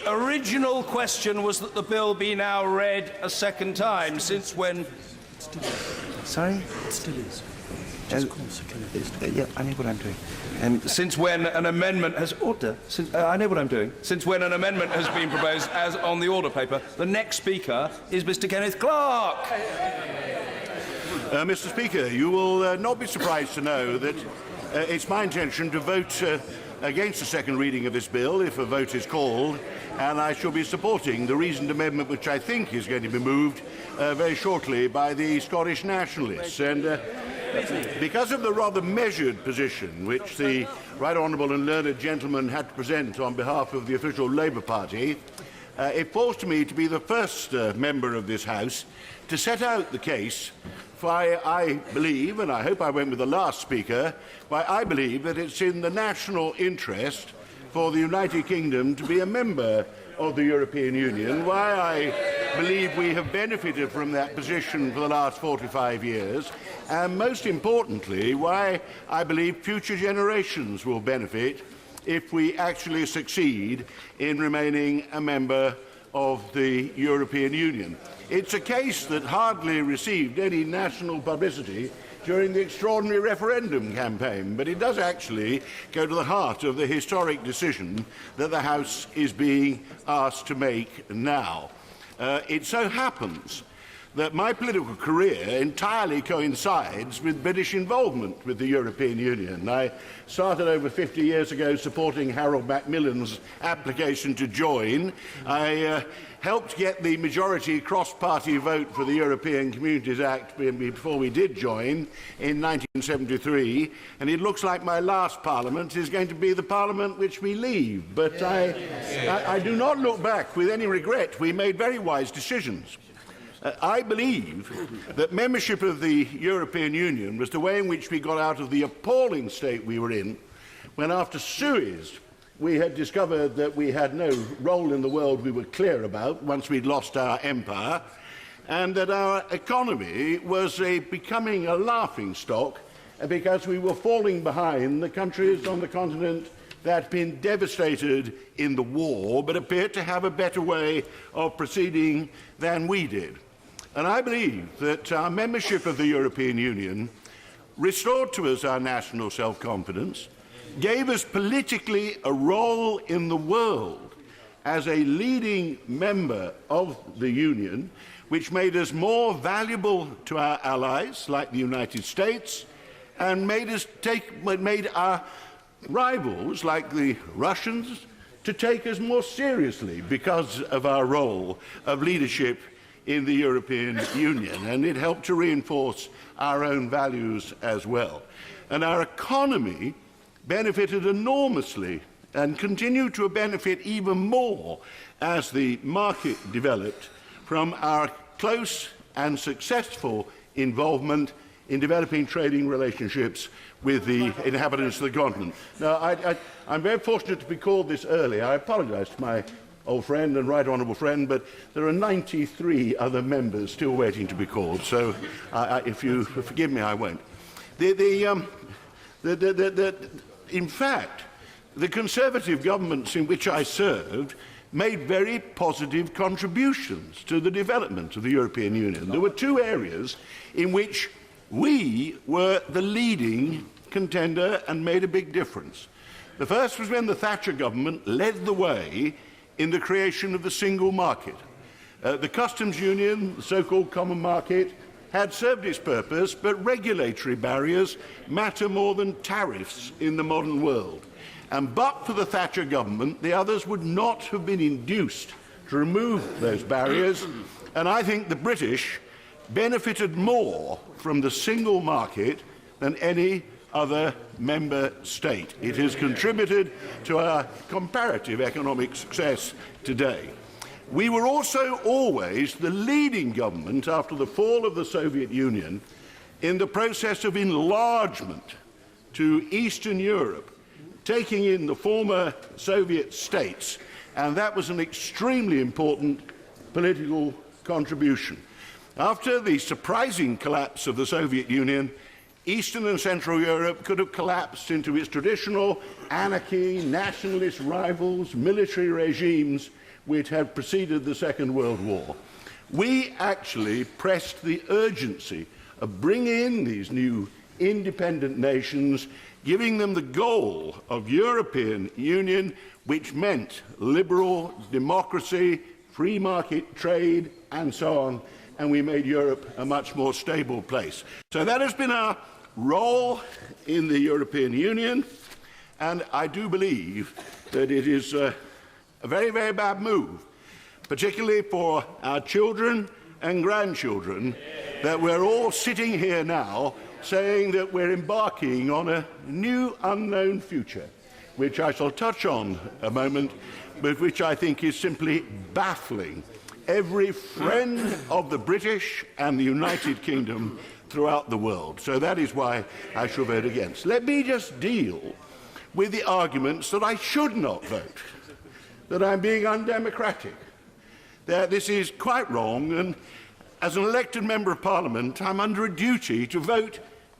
original question was that the bill be now read a second time. Since when? Sorry? It still is. Yeah, I know what I'm doing. Since when an amendment has I know what I'm doing. Since when an amendment has been proposed as on the order paper, the next speaker is Mr. Kenneth Clarke. Mr. Speaker, you will not be surprised to know that it's my intention to vote against the second reading of this bill if a vote is called, and I shall be supporting the reasoned amendment which I think is going to be moved very shortly by the Scottish Nationalists. And because of the rather measured position which the Right Honourable and learned gentleman had to present on behalf of the official Labour Party, it falls to me to be the first member of this House to set out the case why I believe, and I hope I went with the last speaker, why I believe that it's in the national interest for the United Kingdom to be a member of the European Union, why I believe we have benefited from that position for the last 45 years, and most importantly, why I believe future generations will benefit if we actually succeed in remaining a member of the European Union. It's a case that hardly received any national publicity during the extraordinary referendum campaign, but it does actually go to the heart of the historic decision that the House is being asked to make now. It so happens that my political career entirely coincides with British involvement with the European Union. I started over 50 years ago supporting Harold Macmillan's application to join. I helped get the majority cross-party vote for the European Communities Act before we did join in 1973, and it looks like my last Parliament is going to be the Parliament which we leave. But I do not look back with any regret. We made very wise decisions. I believe that membership of the European Union was the way in which we got out of the appalling state we were in when, after Suez, we had discovered that we had no role in the world we were clear about once we'd lost our empire, and that our economy was becoming a laughingstock because we were falling behind the countries on the continent that had been devastated in the war but appeared to have a better way of proceeding than we did. And I believe that our membership of the European Union restored to us our national self-confidence, gave us politically a role in the world as a leading member of the Union, which made us more valuable to our allies, like the United States, and made our rivals, like the Russians, to take us more seriously because of our role of leadership in the European Union, and it helped to reinforce our own values as well. And our economy benefited enormously and continued to benefit even more as the market developed from our close and successful involvement in developing trading relationships with the inhabitants of the continent. Now, I'm very fortunate to be called this early. I apologise to my old friend and right honourable friend, but there are 93 other members still waiting to be called, so if you forgive me, I won't. In fact, the Conservative governments in which I served made very positive contributions to the development of the European Union. There were two areas in which we were the leading contender and made a big difference. The first was when the Thatcher government led the way in the creation of the single market. The customs union, the so-called common market, had served its purpose, but regulatory barriers matter more than tariffs in the modern world. And but for the Thatcher government, the others would not have been induced to remove those barriers, and I think the British benefited more from the single market than any other member state. It has contributed to our comparative economic success today. We were also always the leading government after the fall of the Soviet Union in the process of enlargement to Eastern Europe, taking in the former Soviet states, and that was an extremely important political contribution. After the surprising collapse of the Soviet Union, Eastern and Central Europe could have collapsed into its traditional anarchy, nationalist rivals, military regimes which had preceded the Second World War. We actually pressed the urgency of bringing in these new independent nations, giving them the goal of European Union, which meant liberal democracy, free market trade, and so on, and we made Europe a much more stable place. So that has been our role in the European Union, and I do believe that it is a very, very bad move, particularly for our children and grandchildren, that we're all sitting here now saying that we're embarking on a new unknown future, which I shall touch on a moment, but which I think is simply baffling every friend of the British and the United Kingdom throughout the world. So that is why I shall vote against. Let me just deal with the arguments that I should not vote, that I'm being undemocratic, that this is quite wrong, and as an elected member of Parliament, I'm under a duty to vote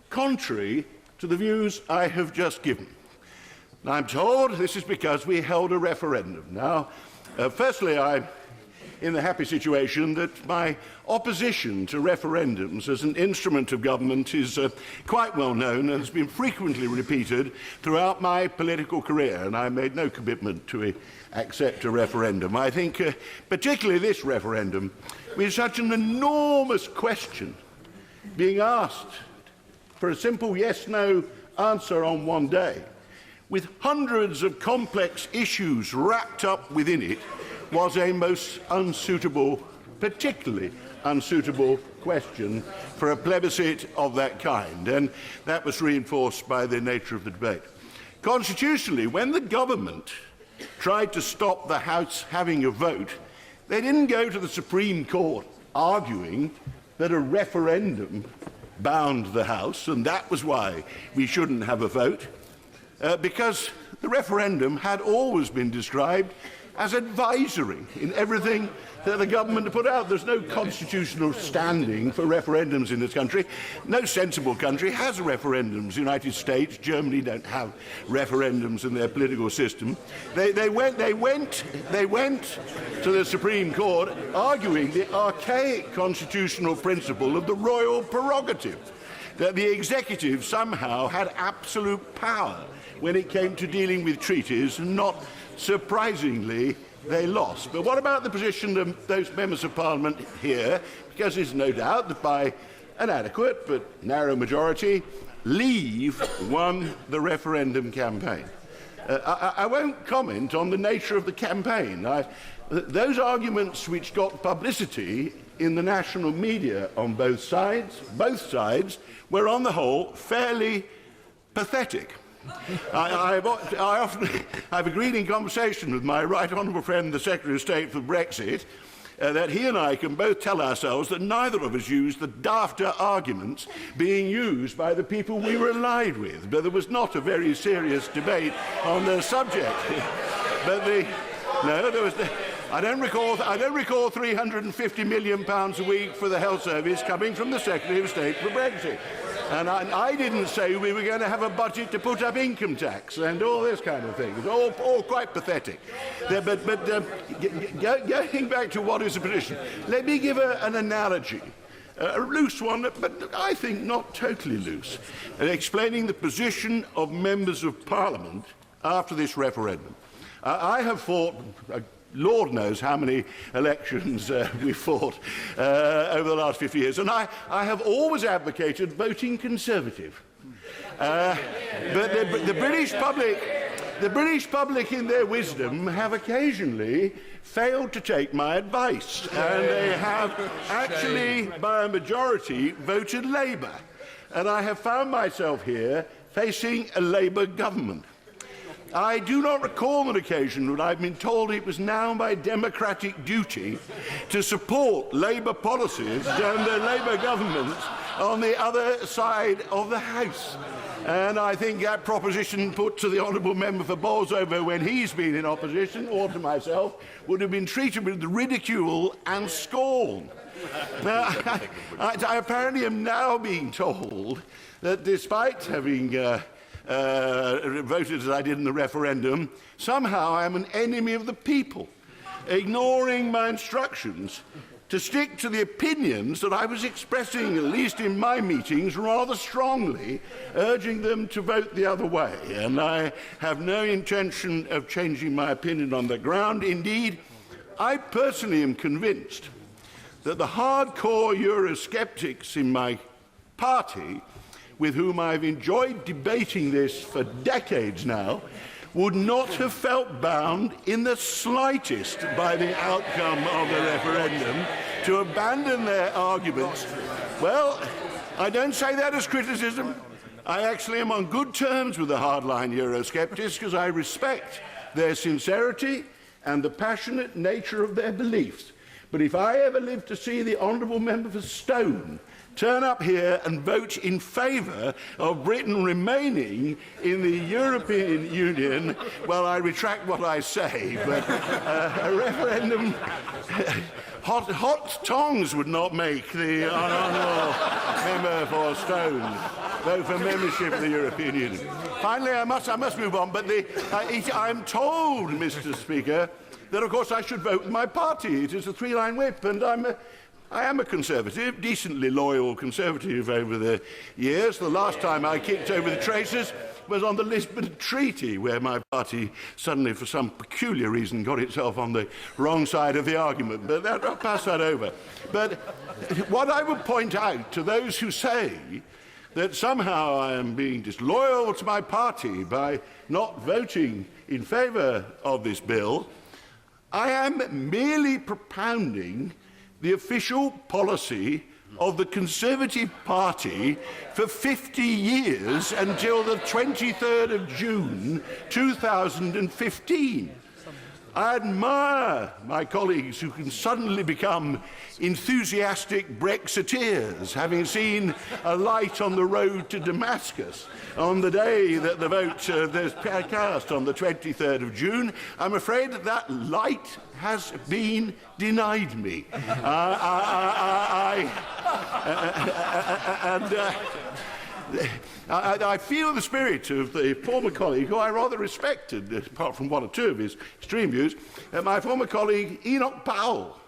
contrary to the views I have just given. And I'm told this is because we held a referendum. Now, firstly, I'm in the happy situation that my opposition to referendums as an instrument of government is quite well known and has been frequently repeated throughout my political career, and I made no commitment to accept a referendum. I think particularly this referendum, with such an enormous question being asked for a simple yes-no answer on one day, with hundreds of complex issues wrapped up within it, was a most unsuitable, particularly unsuitable question for a plebiscite of that kind, and that was reinforced by the nature of the debate. Constitutionally, when the government tried to stop the House having a vote, they didn't go to the Supreme Court arguing that a referendum bound the House, and that was why we shouldn't have a vote, because the referendum had always been described as advisory in everything that the government put out. There's no constitutional standing for referendums in this country. No sensible country has referendums. The United States, Germany don't have referendums in their political system. They went to the Supreme Court arguing the archaic constitutional principle of the royal prerogative, that the executive somehow had absolute power when it came to dealing with treaties, and not surprisingly, they lost. But what about the position of those members of Parliament here? Because there's no doubt that by an adequate but narrow majority, Leave won the referendum campaign. I won't comment on the nature of the campaign. Those arguments which got publicity in the national media on both sides, were on the whole fairly pathetic. I've agreed in conversation with my right honourable friend, the Secretary of State for Brexit, that he and I can both tell ourselves that neither of us used the dafter arguments being used by the people we were allied with. But there was not a very serious debate on the subject. I don't recall £350 million a week for the health service coming from the Secretary of State for Brexit. And I didn't say we were going to have a budget to put up income tax and all this kind of thing. It's all quite pathetic. Going back to what is the position, let me give an analogy, a loose one, but I think not totally loose, explaining the position of members of Parliament after this referendum. I have fought, Lord knows how many elections we've fought over the last 50 years, and I have always advocated voting Conservative. But the British public, in their wisdom, have occasionally failed to take my advice, and they have actually, by a majority, voted Labour. And I have found myself here facing a Labour government. I do not recall an occasion when I've been told it was now my democratic duty to support Labour policies and the Labour government on the other side of the House. And I think that proposition put to the honourable member for Bolsover when he's been in opposition, or to myself, would have been treated with ridicule and scorn. I apparently am now being told that despite having voted as I did in the referendum, somehow I am an enemy of the people, ignoring my instructions to stick to the opinions that I was expressing, at least in my meetings, rather strongly, urging them to vote the other way. And I have no intention of changing my opinion on the ground. Indeed, I personally am convinced that the hardcore Eurosceptics in my party, with whom I've enjoyed debating this for decades now, would not have felt bound in the slightest by the outcome of the referendum to abandon their arguments. Well, I don't say that as criticism. I actually am on good terms with the hardline Eurosceptics because I respect their sincerity and the passionate nature of their beliefs. But if I ever live to see the honourable member for Stone turn up here and vote in favour of Britain remaining in the European Union, well, I retract what I say, but a referendum, hot tongs would not make the honourable member for Stone vote for membership of the European Union. Finally, I must move on, but I'm told, Mr. Speaker, that of course I should vote with my party. It is a three-line whip, and I am a Conservative, decently loyal Conservative over the years. The last time I kicked over the traces was on the Lisbon Treaty, where my party suddenly, for some peculiar reason, got itself on the wrong side of the argument. But I'll pass that over. But what I would point out to those who say that somehow I am being disloyal to my party by not voting in favour of this bill, I am merely propounding the official policy of the Conservative Party for 50 years until the 23rd of June 2015. I admire my colleagues who can suddenly become enthusiastic Brexiteers, having seen a light on the road to Damascus on the day that the vote was cast on the 23rd of June. I'm afraid that that light has been denied me. I feel the spirit of the former colleague, who I rather respected, apart from one or two of his extreme views, my former colleague Enoch Powell,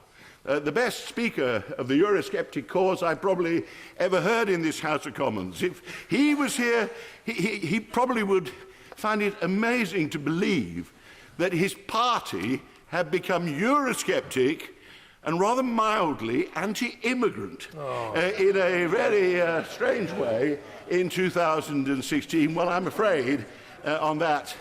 the best speaker of the Eurosceptic cause I probably ever heard in this House of Commons. If he was here, he probably would find it amazing to believe that his party had become Eurosceptic and rather mildly anti-immigrant in a very strange way in 2016. Well, I'm afraid on that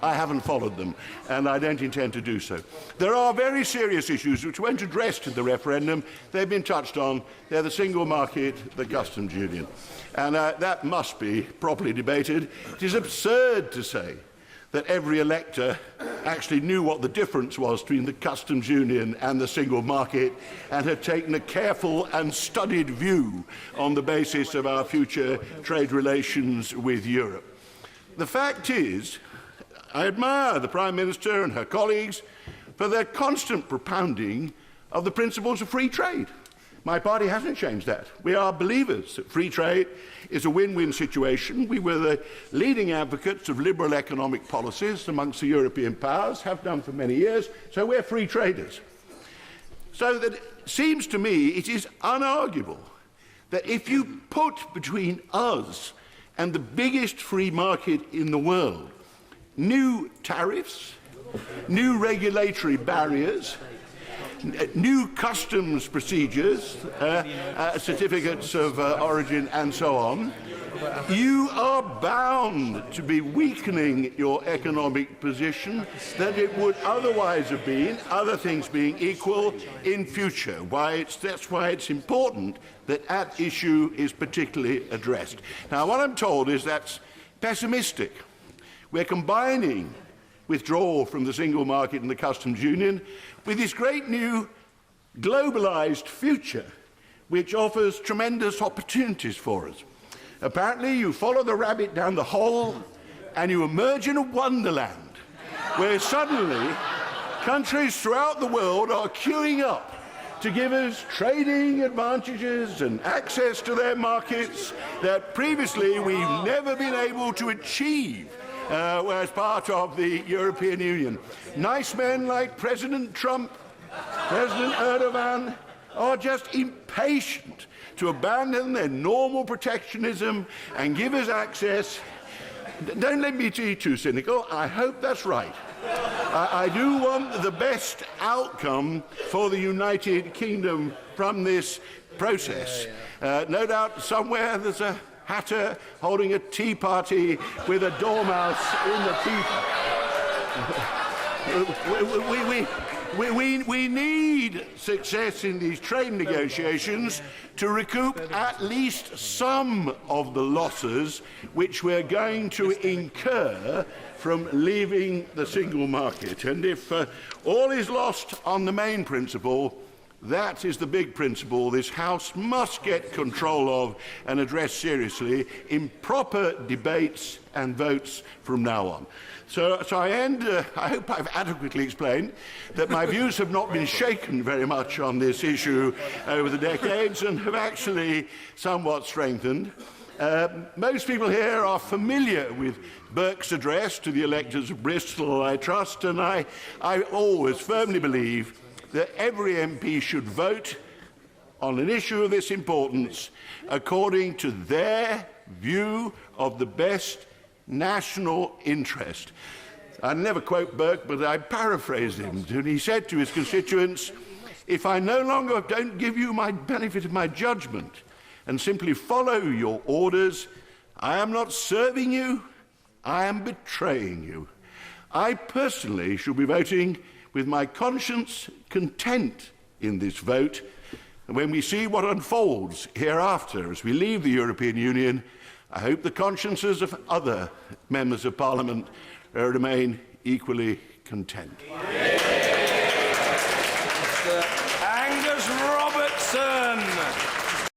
I haven't followed them, and I don't intend to do so. There are very serious issues which weren't addressed in the referendum. They've been touched on. They're the single market, the customs union. And that must be properly debated. It is absurd to say that every elector actually knew what the difference was between the customs union and the single market and had taken a careful and studied view on the basis of our future trade relations with Europe. The fact is, I admire the Prime Minister and her colleagues for their constant propounding of the principles of free trade. My party hasn't changed that. We are believers that free trade is a win-win situation. We were the leading advocates of liberal economic policies amongst the European powers, have done for many years, so we're free traders. So that it seems to me it is unarguable that if you put between us and the biggest free market in the world new tariffs, new regulatory barriers, new customs procedures, certificates of origin and so on, you are bound to be weakening your economic position that it would otherwise have been, other things being equal, in future. That's why it's important that that issue is particularly addressed. Now, what I'm told is that's pessimistic. We're combining withdrawal from the single market and the customs union with this great new globalised future which offers tremendous opportunities for us. Apparently you follow the rabbit down the hole and you emerge in a wonderland where suddenly countries throughout the world are queuing up to give us trading advantages and access to their markets that previously we've never been able to achieve as part of the European Union. Nice men like President Trump, President Erdogan, are just impatient to abandon their normal protectionism and give us access. Don't let me be too cynical. I hope that's right. I do want the best outcome for the United Kingdom from this process. No doubt somewhere there's a hatter holding a tea party with a dormouse in the teapot. We need success in these trade negotiations to recoup at least some of the losses which we're going to incur from leaving the single market. And if all is lost on the main principle, that is the big principle this House must get control of and address seriously in proper debates and votes from now on. So I end, I hope I've adequately explained that my views have not been shaken very much on this issue over the decades and have actually somewhat strengthened. Most people here are familiar with Burke's address to the electors of Bristol, I trust, and I always firmly believe that every MP should vote on an issue of this importance according to their view of the best national interest. I never quote Burke, but I paraphrase him. And he said to his constituents, if I no longer don't give you my benefit of my judgment and simply follow your orders, I am not serving you, I am betraying you. I personally shall be voting with my conscience content in this vote, and when we see what unfolds hereafter as we leave the European Union, I hope the consciences of other members of Parliament remain equally content.